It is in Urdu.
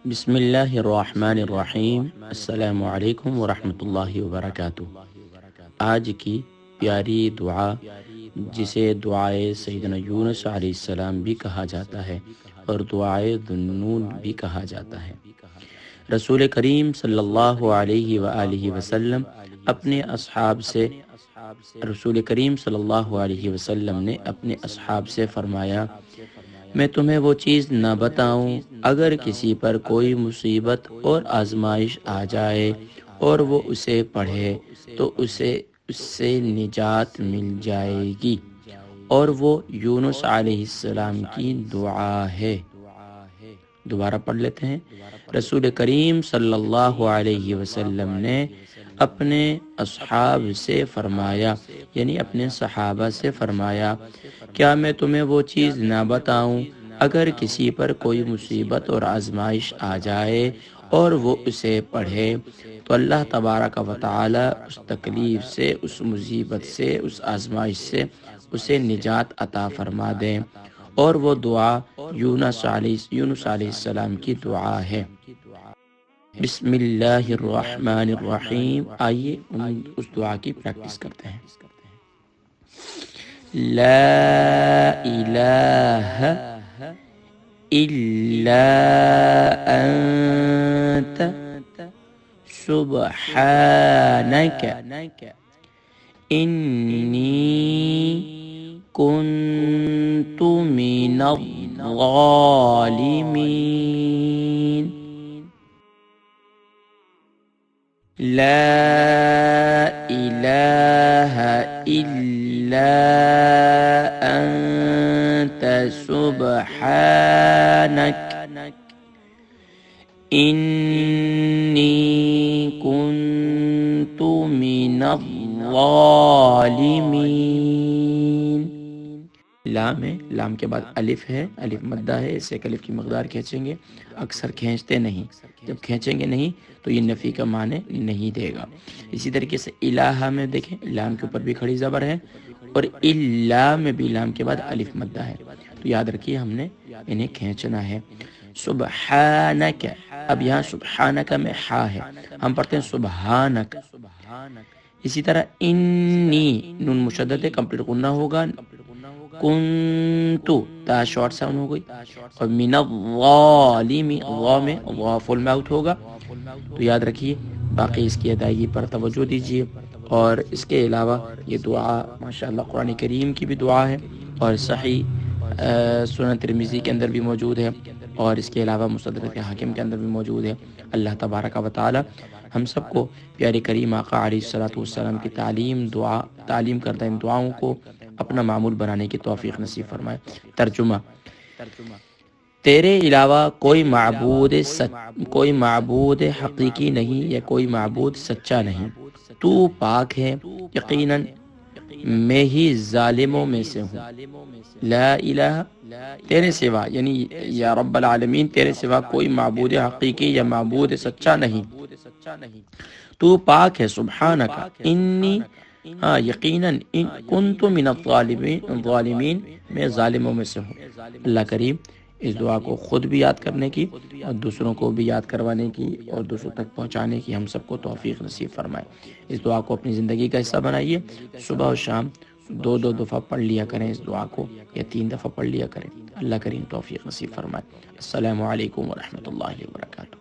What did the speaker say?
بسم اللہ الرحمن الرحیم۔ السلام علیکم ورحمۃ اللہ وبرکاتہ۔ آج کی پیاری دعا، جسے دعائے سیدنا یونس علیہ السلام بھی کہا جاتا ہے اور دعائے ذوالنون بھی کہا جاتا ہے۔ رسول کریم صلی اللہ علیہ وآلہ وسلم اپنے اصحاب سے نے اپنے اصحاب سے فرمایا، میں تمہیں وہ چیز نہ بتاؤں اگر کسی پر کوئی مصیبت اور آزمائش آ جائے اور وہ اسے پڑھے تو اسے اس سے نجات مل جائے گی، اور وہ یونس علیہ السلام کی دعا ہے۔ دوبارہ پڑھ لیتے ہیں۔ رسول کریم صلی اللہ علیہ وسلم نے اپنے اصحاب سے فرمایا، یعنی اپنے صحابہ سے فرمایا، کیا میں تمہیں وہ چیز نہ بتاؤں اگر کسی پر کوئی مصیبت اور آزمائش آ جائے اور وہ اسے پڑھے تو اللہ تبارک و تعالی اس تکلیف سے، اس مصیبت سے، اس آزمائش سے اسے نجات عطا فرما دیں، اور وہ دعا یونس علیہ السلام کی دعا ہے۔ بسم اللہ الرحمن الرحیم۔ آئیے اس دعا کی پریکٹس کرتے ہیں۔ لا الہ الا انت سبحانک انی کنت من الظالمین۔ لا الہ الا انت سبحانک انی کنت من الظالمین۔ لام ہے، لام کے بعد الف ہے، الف مدہ ہے، اس سے ایک الف کی مقدار کھینچیں گے، اکثر کھینچتے نہیں، جب کھینچیں گے نہیں تو یہ نفی کا معنی نہیں دے گا۔ اسی طریقے سے الہ میں دیکھیں، لام کے اوپر بھی کھڑی زبر ہے، اور الا میں بھی لام کے بعد الف مدہ ہے، تو یاد رکھیے ہم نے انہیں کھینچنا ہے۔ سبحانک، اب یہاں سبحانک میں ہا ہے، ہم پڑھتے ہیں سبحانک۔ اسی طرح انی، نون مشدد ہے، کمپلیٹ غنہ ہوگا، کنتو، تا شارٹ ساؤنڈ ہو گئی، اور من الظالمین، غا میں غا فل میں آؤٹ ہوگا۔ تو یاد رکھیے، باقی اس کی ادائیگی پر توجہ دیجیے۔ اور اس کے علاوہ یہ دعا ماشاءاللہ قرآن کریم کی بھی دعا ہے، اور صحیح سنن ترمذی کے اندر بھی موجود ہے، اور اس کے علاوہ مستدرک حاکم کے اندر بھی موجود ہے۔ اللہ تبارک و تعالی ہم سب کو پیارے کریم آقا علیہ الصلوۃ والسلام کی تعلیم کردہ ان دعاؤں کو اپنا معمول بنانے کی توفیق نصیب فرمائے۔ ترجمہ: تیرے علاوہ کوئی معبود حقیقی نہیں یا کوئی معبود سچا نہیں، تو پاک ہے، یقیناً میں ہی ظالموں میں سے ہوں۔ لا الہ، تیرے سوا، یعنی یا رب العالمین، تیرے سوا کوئی معبود حقیقی یا معبود سچا نہیں، تو پاک ہے۔ سبحانک، انی، یقیناً، کنت من الظالمین، میں ظالموں میں سے ہوں۔ اللہ کریم اس دعا کو خود بھی یاد کرنے کی اور دوسروں کو بھی یاد کروانے کی اور دوسروں تک پہنچانے کی ہم سب کو توفیق نصیب فرمائے۔ اس دعا کو اپنی زندگی کا حصہ بنائیے، صبح و شام دو دفعہ پڑھ لیا کریں اس دعا کو، یا 3 دفعہ پڑھ لیا کریں۔ اللہ کریم توفیق نصیب فرمائے۔ السلام علیکم ورحمۃ اللہ وبرکاتہ۔